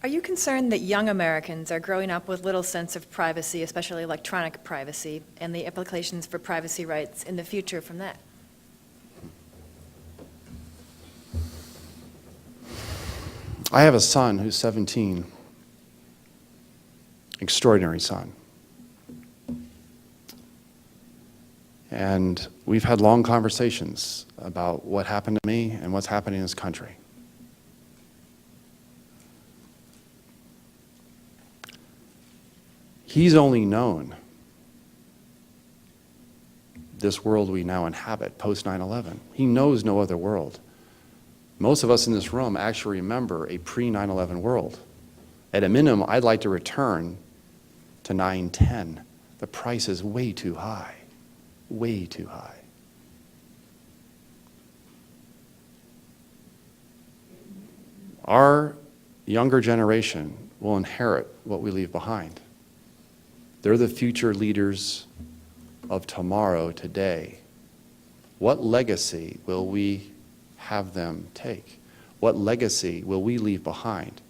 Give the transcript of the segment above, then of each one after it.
Are you concerned that young Americans are growing up with little sense of privacy, especially electronic privacy, and the implications for privacy rights in the future from that? I have a son who's 17. Extraordinary son. And we've had long conversations about what happened to me and what's happening in this country. He's only known this world we now inhabit, post 9/11. He knows no other world. Most of us in this room actually remember a pre-9/11 world. At a minimum, I'd like to return to 9/10. The price is way too high, way too high. Our younger generation will inherit what we leave behind. They're the future leaders of tomorrow, today. What legacy will we have them take? What legacy will we leave behind?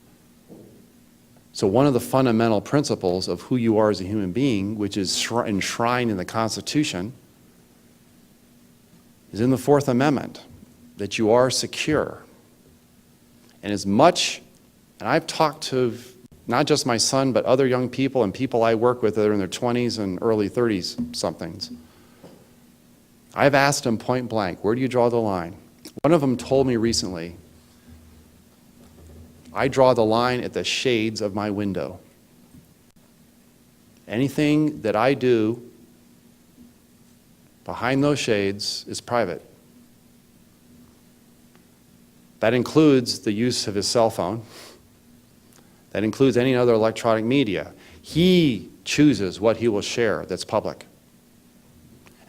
So one of the fundamental principles of who you are as a human being, which is enshrined in the Constitution, is in the Fourth Amendment, that you are secure. And as much, and I've talked to not just my son, but other young people and people I work with that are in their 20s and early 30s somethings. I've asked them point blank, where do you draw the line? One of them told me recently, I draw the line at the shades of my window. Anything that I do behind those shades is private. That includes the use of his cell phone. That includes any other electronic media. He chooses what he will share that's public.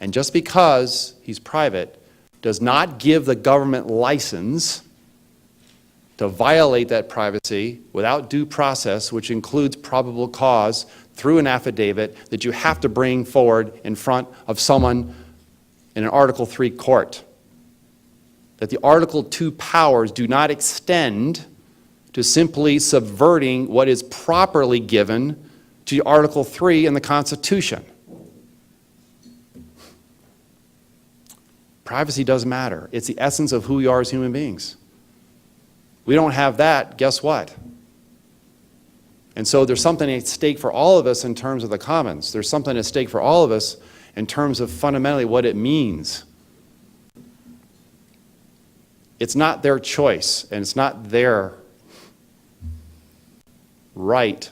And just because he's private does not give the government license to violate that privacy without due process, which includes probable cause through an affidavit that you have to bring forward in front of someone in an Article III court. That the Article II powers do not extend to simply subverting what is properly given to Article III in the Constitution. Privacy does matter. It's the essence of who we are as human beings. We don't have that, guess what? And so there's something at stake for all of us in terms of the commons. There's something at stake for all of us in terms of fundamentally what it means. It's not their choice, and it's not their right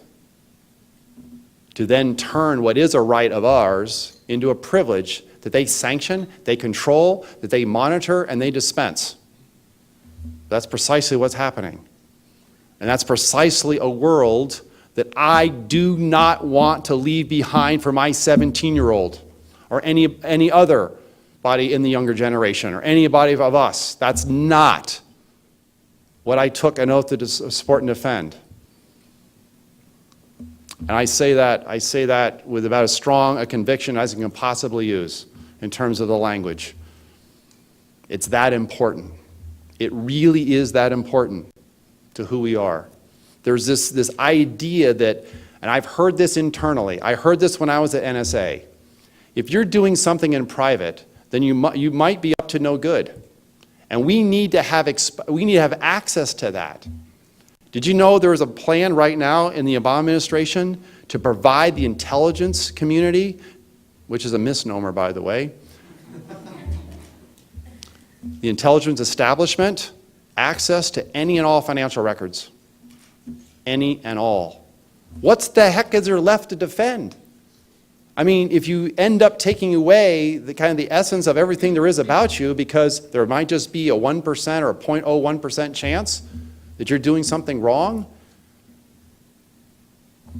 to then turn what is a right of ours into a privilege that they sanction, they control, that they monitor, and they dispense. That's precisely what's happening. And that's precisely a world that I do not want to leave behind for my 17-year-old or any other body in the younger generation or anybody of us. That's not what I took an oath to support and defend. And I say that with about as strong a conviction as I can possibly use in terms of the language. It's that important. It really is that important to who we are. There's this idea that, and I've heard this internally, I heard this when I was at NSA. If you're doing something in private, then you might be up to no good. And we need to have access to that. Did you know there is a plan right now in the Obama administration to provide the intelligence community, which is a misnomer, by the way, the intelligence establishment, access to any and all financial records? Any and all. What the heck is there left to defend? I mean, if you end up taking away the essence of everything there is about you because there might just be a 1% or a 0.01% chance that you're doing something wrong,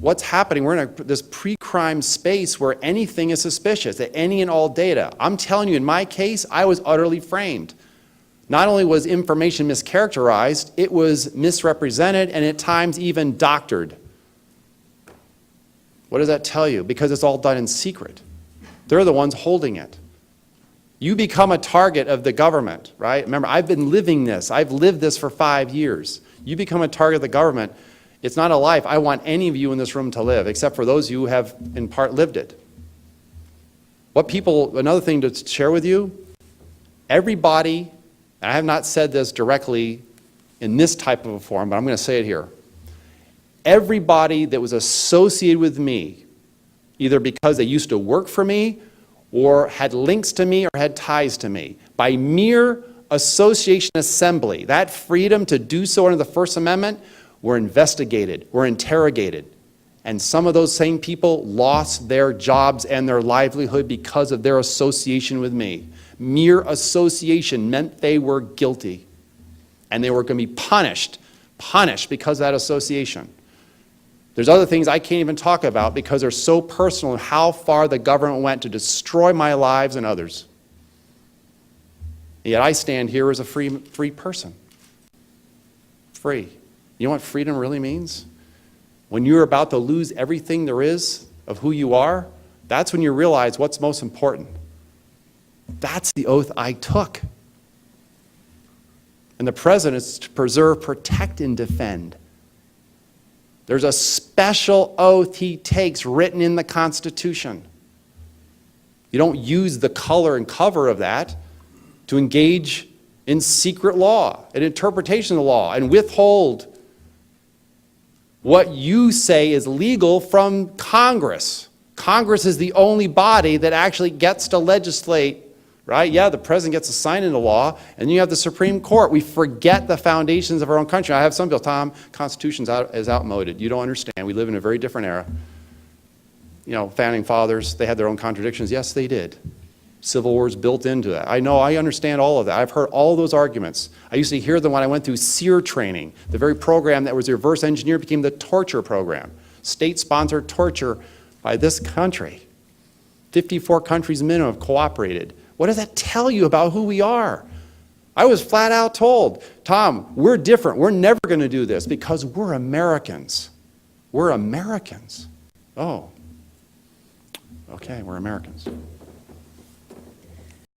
what's happening? We're in this pre-crime space where anything is suspicious, that any and all data. I'm telling you, in my case, I was utterly framed. Not only was information mischaracterized, it was misrepresented and at times even doctored. What does that tell you? Because it's all done in secret. They're the ones holding it. You become a target of the government, right? Remember, I've been living this. I've lived this for 5 years. You become a target of the government It's not a life I want any of you in this room to live, except for those of you who have in part lived it. Another thing to share with you, everybody, and I have not said this directly in this type of a form, but I'm going to say it here. Everybody that was associated with me, either because they used to work for me or had links to me or had ties to me, by mere association assembly, that freedom to do so under the First Amendment, were investigated, were interrogated. And some of those same people lost their jobs and their livelihood because of their association with me. Mere association meant they were guilty. And they were going to be punished because of that association. There's other things I can't even talk about because they're so personal in how far the government went to destroy my lives and others. Yet I stand here as a free person. Free. You know what freedom really means? When you're about to lose everything there is of who you are, that's when you realize what's most important. That's the oath I took. And the president is to preserve, protect, and defend. There's a special oath he takes written in the Constitution. You don't use the color and cover of that to engage in secret law, and interpretation of the law, and withhold what you say is legal from Congress. Congress is the only body that actually gets to legislate, right? Yeah, the president gets to sign into law, and you have the Supreme Court. We forget the foundations of our own country. I have some people, Tom, Constitution is outmoded. You don't understand. We live in a very different era. You know, founding fathers, they had their own contradictions. Yes, they did. Civil War's built into that. I know, I understand all of that. I've heard all those arguments. I used to hear them when I went through SEER training. The very program that was reverse engineered became the torture program. State-sponsored torture by this country. 54 countries minimum have cooperated. What does that tell you about who we are? I was flat out told, Tom, we're different. We're never going to do this because we're Americans. We're Americans. Oh, okay, we're Americans.